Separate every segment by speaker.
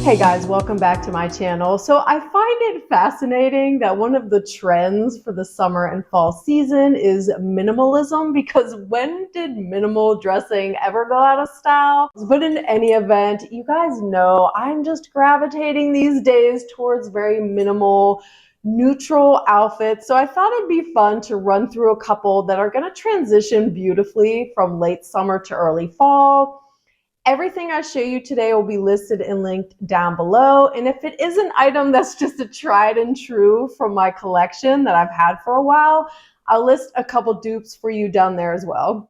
Speaker 1: Hey guys, welcome back to my channel. So I find it fascinating that one of the trends for the summer and fall season is minimalism, because when did minimal dressing ever go out of style? But in any event, you guys know I'm just gravitating these days towards very minimal, neutral outfits. So I thought it'd be fun to run through a couple that are going to transition beautifully from late summer to early fall. Everything I show you today will be listed and linked down below. And if it is an item that's just a tried and true from my collection that I've had for a while, I'll list a couple dupes for you down there as well.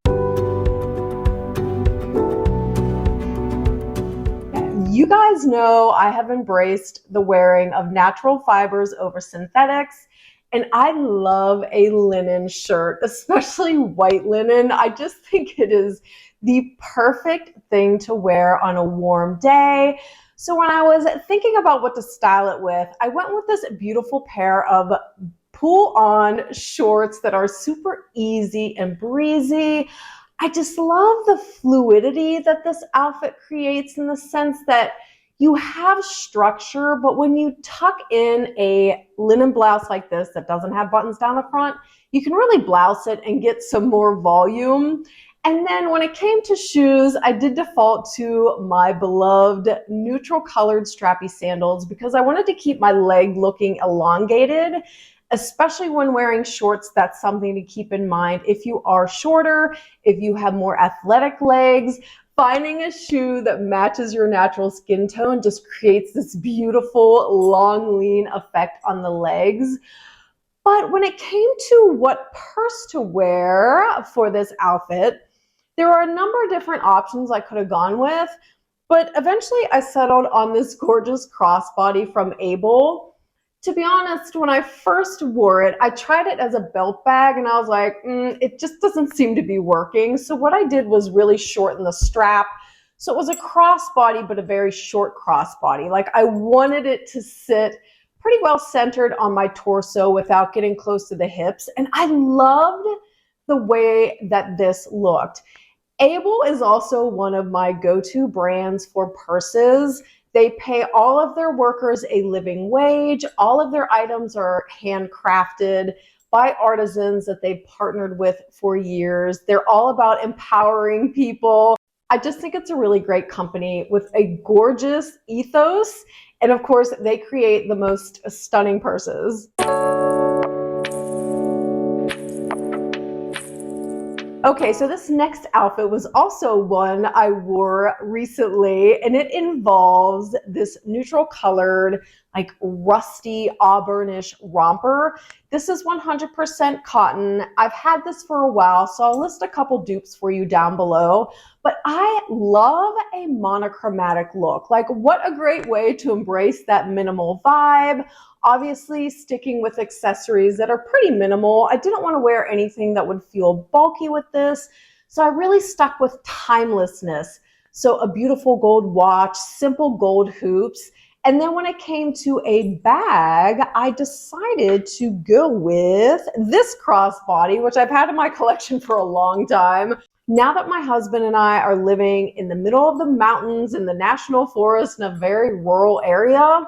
Speaker 1: You guys know I have embraced the wearing of natural fibers over synthetics. And I love a linen shirt, especially white linen. I just think it is the perfect thing to wear on a warm day. So when I was thinking about what to style it with, I went with this beautiful pair of pull-on shorts that are super easy and breezy. I just love the fluidity that this outfit creates, in the sense that you have structure, but when you tuck in a linen blouse like this that doesn't have buttons down the front, you can really blouse it and get some more volume. And then when it came to shoes, I did default to my beloved neutral colored strappy sandals, because I wanted to keep my leg looking elongated. Especially when wearing shorts, that's something to keep in mind. If you are shorter, if you have more athletic legs, finding a shoe that matches your natural skin tone just creates this beautiful, long, lean effect on the legs. But when it came to what purse to wear for this outfit, there were a number of different options I could have gone with, but eventually I settled on this gorgeous crossbody from Able. To be honest, when I first wore it, I tried it as a belt bag and I was like, it just doesn't seem to be working. So what I did was really shorten the strap. So it was a crossbody, but a very short crossbody. Like, I wanted it to sit pretty well centered on my torso without getting close to the hips. And I loved the way that this looked. Able is also one of my go-to brands for purses. They pay all of their workers a living wage. All of their items are handcrafted by artisans that they've partnered with for years. They're all about empowering people. I just think it's a really great company with a gorgeous ethos. And of course, they create the most stunning purses. Okay, so this next outfit was also one I wore recently, and it involves this neutral colored, like rusty auburnish romper. This is 100% cotton. I've had this for a while, so I'll list a couple dupes for you down below. But I love a monochromatic look. Like, what a great way to embrace that minimal vibe. Obviously, sticking with accessories that are pretty minimal. I didn't want to wear anything that would feel bulky with this, so I really stuck with timelessness. So a beautiful gold watch, simple gold hoops. And then when it came to a bag, I decided to go with this crossbody, which I've had in my collection for a long time. Now that my husband and I are living in the middle of the mountains in the national forest in a very rural area,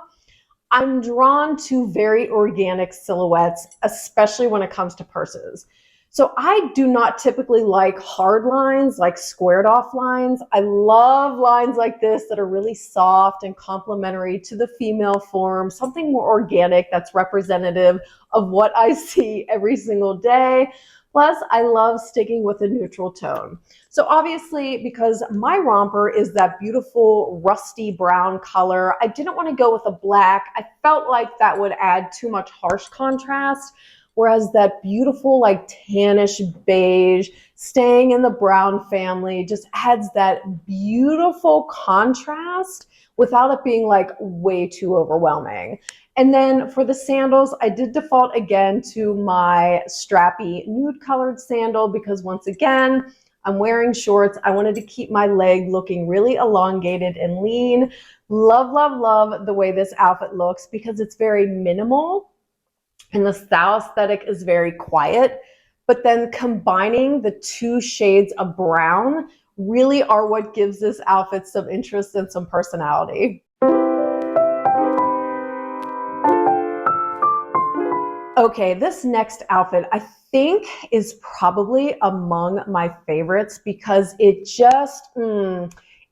Speaker 1: I'm drawn to very organic silhouettes, especially when it comes to purses. So I do not typically like hard lines, like squared off lines. I love lines like this that are really soft and complementary to the female form, something more organic that's representative of what I see every single day. Plus, I love sticking with a neutral tone. So obviously, because my romper is that beautiful rusty brown color, I didn't want to go with a black. I felt like that would add too much harsh contrast, whereas that beautiful, like tannish beige, staying in the brown family, just adds that beautiful contrast without it being like way too overwhelming. And then for the sandals, I did default again to my strappy nude colored sandal, because once again, I'm wearing shorts. I wanted to keep my leg looking really elongated and lean. Love, love, love the way this outfit looks, because it's very minimal and the style aesthetic is very quiet. But then combining the two shades of brown really are what gives this outfit some interest and some personality. Okay, this next outfit I think is probably among my favorites because it just,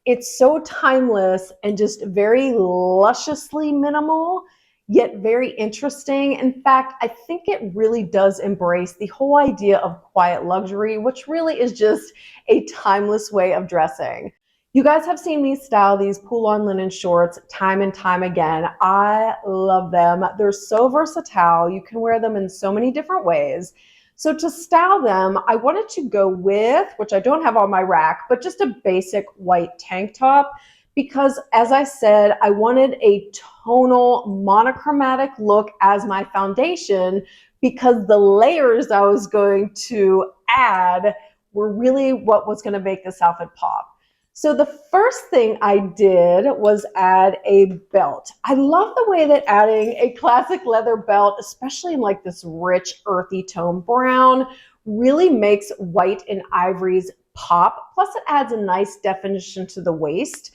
Speaker 1: it's so timeless and just very lusciously minimal, yet very interesting. In fact, I think it really does embrace the whole idea of quiet luxury, which really is just a timeless way of dressing. You guys have seen me style these pull-on linen shorts time and time again. I love them. They're so versatile. You can wear them in so many different ways. So to style them, I wanted to go with, which I don't have on my rack, but just a basic white tank top because, as I said, I wanted a tonal monochromatic look as my foundation because the layers I was going to add were really what was going to make this outfit pop. So the first thing I did was add a belt. I love the way that adding a classic leather belt, especially in like this rich earthy tone brown, really makes white and ivories pop. Plus it adds a nice definition to the waist.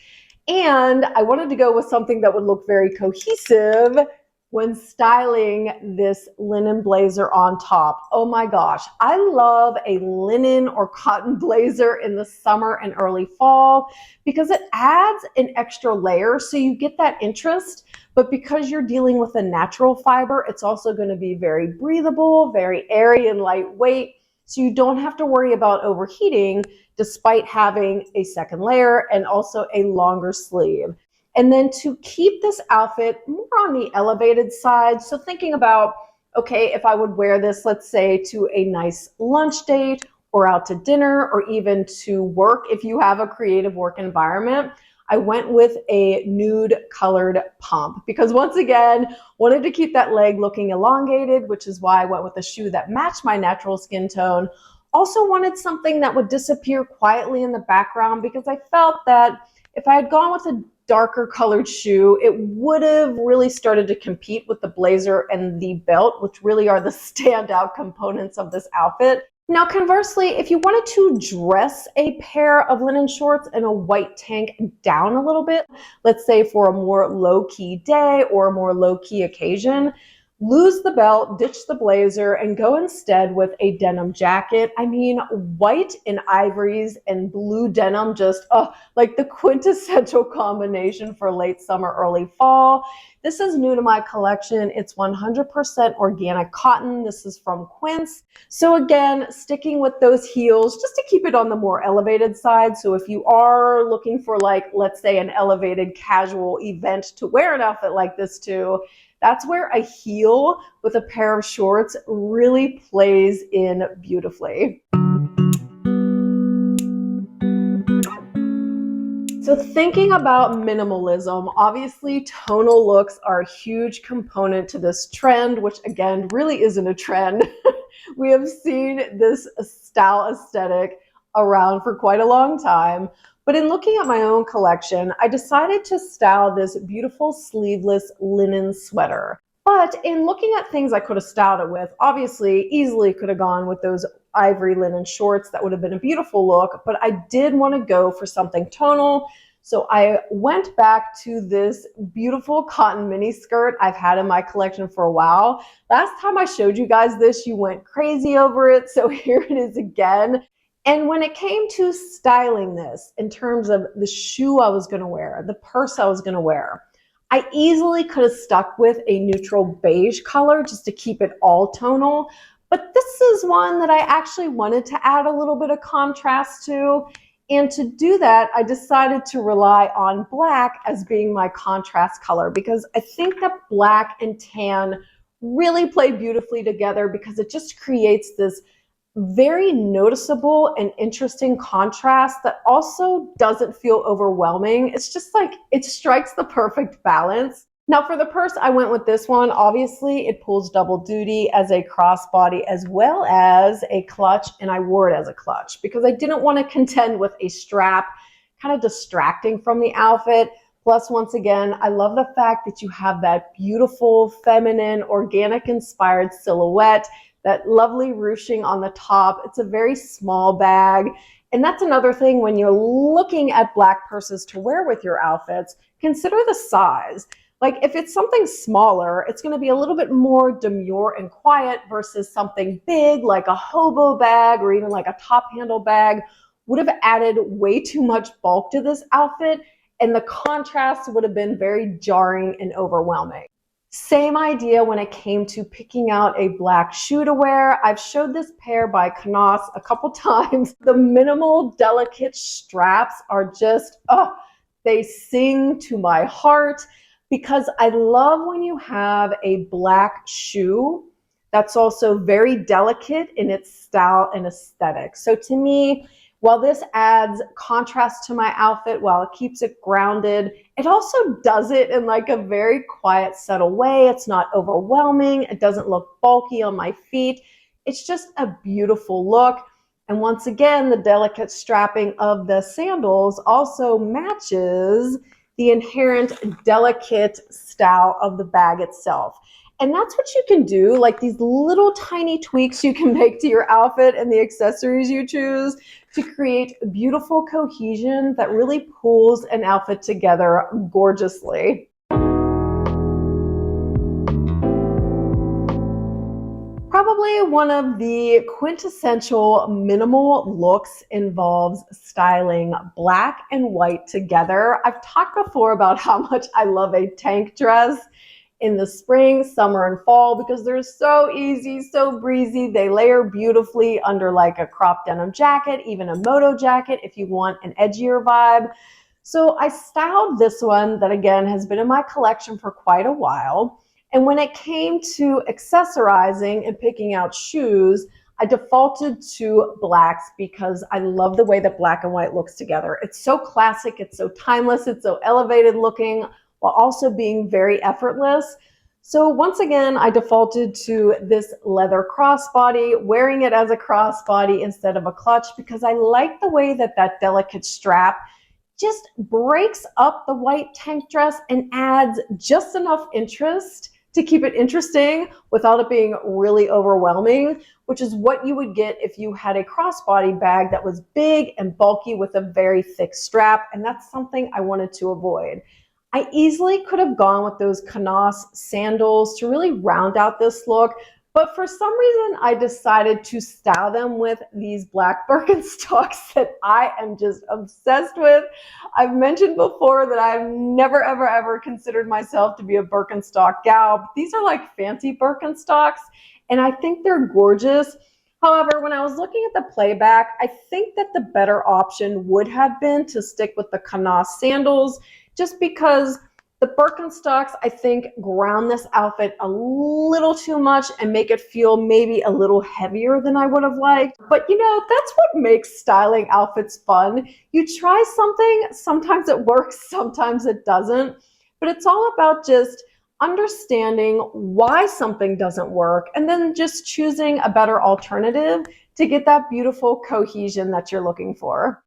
Speaker 1: And I wanted to go with something that would look very cohesive when styling this linen blazer on top. Oh my gosh, I love a linen or cotton blazer in the summer and early fall because it adds an extra layer so you get that interest, but because you're dealing with a natural fiber, it's also going to be very breathable, very airy and lightweight, so you don't have to worry about overheating despite having a second layer and also a longer sleeve. And then to keep this outfit more on the elevated side, so thinking about, okay, if I would wear this, let's say to a nice lunch date or out to dinner or even to work if you have a creative work environment, I went with a nude colored pump because once again, wanted to keep that leg looking elongated, which is why I went with a shoe that matched my natural skin tone. Also wanted something that would disappear quietly in the background because I felt that if I had gone with a darker colored shoe, it would have really started to compete with the blazer and the belt, which really are the standout components of this outfit. Now, conversely, if you wanted to dress a pair of linen shorts and a white tank down a little bit, let's say for a more low-key day or a more low-key occasion, lose the belt, ditch the blazer, and go instead with a denim jacket. I mean, white and ivories and blue denim, just like the quintessential combination for late summer, early fall. This is new to my collection. It's 100% organic cotton. This is from Quince. So again, sticking with those heels just to keep it on the more elevated side. So if you are looking for, like, let's say an elevated casual event to wear an outfit like this to, that's where a heel with a pair of shorts really plays in beautifully. So thinking about minimalism, obviously tonal looks are a huge component to this trend, which again really isn't a trend. We have seen this style aesthetic around for quite a long time. But in looking at my own collection, I decided to style this beautiful sleeveless linen sweater. But in looking at things I could have styled it with, obviously easily could have gone with those ivory linen shorts. That would have been a beautiful look, but I did want to go for something tonal. So I went back to this beautiful cotton mini skirt I've had in my collection for a while. Last time I showed you guys this, you went crazy over it. So here it is again. And when it came to styling this, in terms of the shoe I was going to wear, the purse I was going to wear, I easily could have stuck with a neutral beige color just to keep it all tonal. But this is one that I actually wanted to add a little bit of contrast to. And to do that, I decided to rely on black as being my contrast color because I think that black and tan really play beautifully together because it just creates this very noticeable and interesting contrast that also doesn't feel overwhelming. It's just like it strikes the perfect balance. Now for the purse, I went with this one. Obviously, it pulls double duty as a crossbody as well as a clutch, and I wore it as a clutch because I didn't want to contend with a strap, kind of distracting from the outfit. Plus, once again, I love the fact that you have that beautiful, feminine, organic-inspired silhouette, that lovely ruching on the top. It's a very small bag. And that's another thing when you're looking at black purses to wear with your outfits, consider the size. Like if it's something smaller, it's going to be a little bit more demure and quiet versus something big like a hobo bag or even like a top handle bag would have added way too much bulk to this outfit, and the contrast would have been very jarring and overwhelming. Same idea when it came to picking out a black shoe to wear. I've showed this pair by Knaus a couple times. The minimal, delicate straps are just, oh, they sing to my heart because I love when you have a black shoe that's also very delicate in its style and aesthetic. So to me, while this adds contrast to my outfit, while it keeps it grounded, it also does it in like a very quiet, subtle way. It's not overwhelming. It doesn't look bulky on my feet. It's just a beautiful look. And once again, the delicate strapping of the sandals also matches the inherent delicate style of the bag itself. And that's what you can do, like these little tiny tweaks you can make to your outfit and the accessories you choose to create beautiful cohesion that really pulls an outfit together gorgeously. Probably one of the quintessential minimal looks involves styling black and white together. I've talked before about how much I love a tank dress in the spring, summer, and fall because they're so easy, so breezy. They layer beautifully under like a crop denim jacket, even a moto jacket if you want an edgier vibe. So I styled this one that again has been in my collection for quite a while. And when it came to accessorizing and picking out shoes, I defaulted to blacks because I love the way that black and white looks together. It's so classic, it's so timeless, it's so elevated looking, while also being very effortless. So once again, I defaulted to this leather crossbody, wearing it as a crossbody instead of a clutch because I like the way that that delicate strap just breaks up the white tank dress and adds just enough interest to keep it interesting without it being really overwhelming, which is what you would get if you had a crossbody bag that was big and bulky with a very thick strap, and that's something I wanted to avoid. I easily could have gone with those Knaus sandals to really round out this look, but for some reason I decided to style them with these black Birkenstocks that I am just obsessed with. I've mentioned before that I've never ever considered myself to be a Birkenstock gal, but these are like fancy Birkenstocks and I think they're gorgeous. However, when I was looking at the playback, I think that the better option would have been to stick with the Knaus sandals just because the Birkenstocks, I think, ground this outfit a little too much and make it feel maybe a little heavier than I would have liked. But you know, that's what makes styling outfits fun. You try something, sometimes it works, sometimes it doesn't. But it's all about just understanding why something doesn't work and then just choosing a better alternative to get that beautiful cohesion that you're looking for.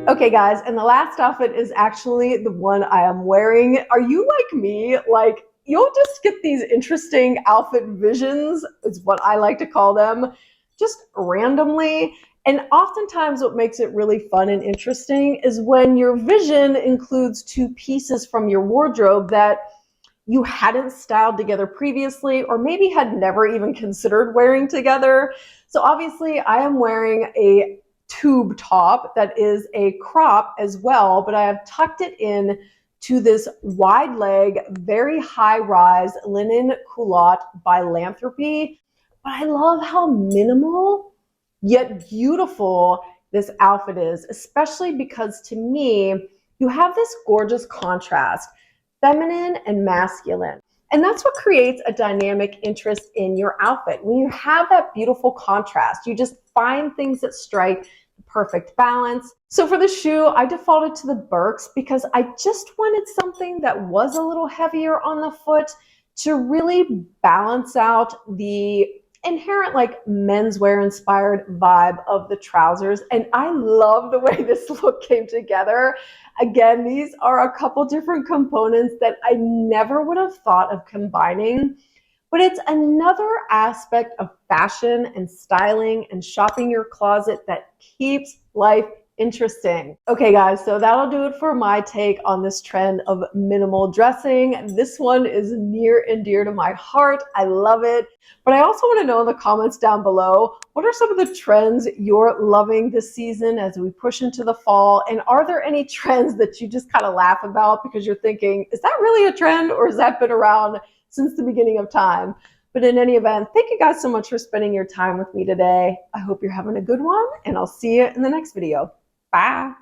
Speaker 1: Okay guys, and the last outfit is actually the one I am wearing. Are you like me? Like, you'll just get these interesting outfit visions, is what I like to call them, just randomly. And oftentimes what makes it really fun and interesting is when your vision includes two pieces from your wardrobe that you hadn't styled together previously or maybe had never even considered wearing together. So obviously I am wearing a tube top that is a crop as well, but I have tucked it in to this wide leg, very high rise linen culotte by Lanthropy. But I love how minimal yet beautiful this outfit is, especially because to me, you have this gorgeous contrast, feminine and masculine. And that's what creates a dynamic interest in your outfit. When you have that beautiful contrast, you just find things that strike the perfect balance. So for the shoe, I defaulted to the Birks because I just wanted something that was a little heavier on the foot to really balance out the inherent like menswear inspired vibe of the trousers. And I love the way this look came together. Again, these are a couple different components that I never would have thought of combining, but it's another aspect of fashion and styling and shopping your closet that keeps life Interesting. Okay, guys, so that'll do it for my take on this trend of minimal dressing. This one is near and dear to my heart. I love it. But I also want to know in the comments down below, what are some of the trends you're loving this season as we push into the fall? And are there any trends that you just kind of laugh about because you're thinking, is that really a trend or has that been around since the beginning of time? But in any event, thank you guys so much for spending your time with me today. I hope you're having a good one, and I'll see you in the next video. Bye.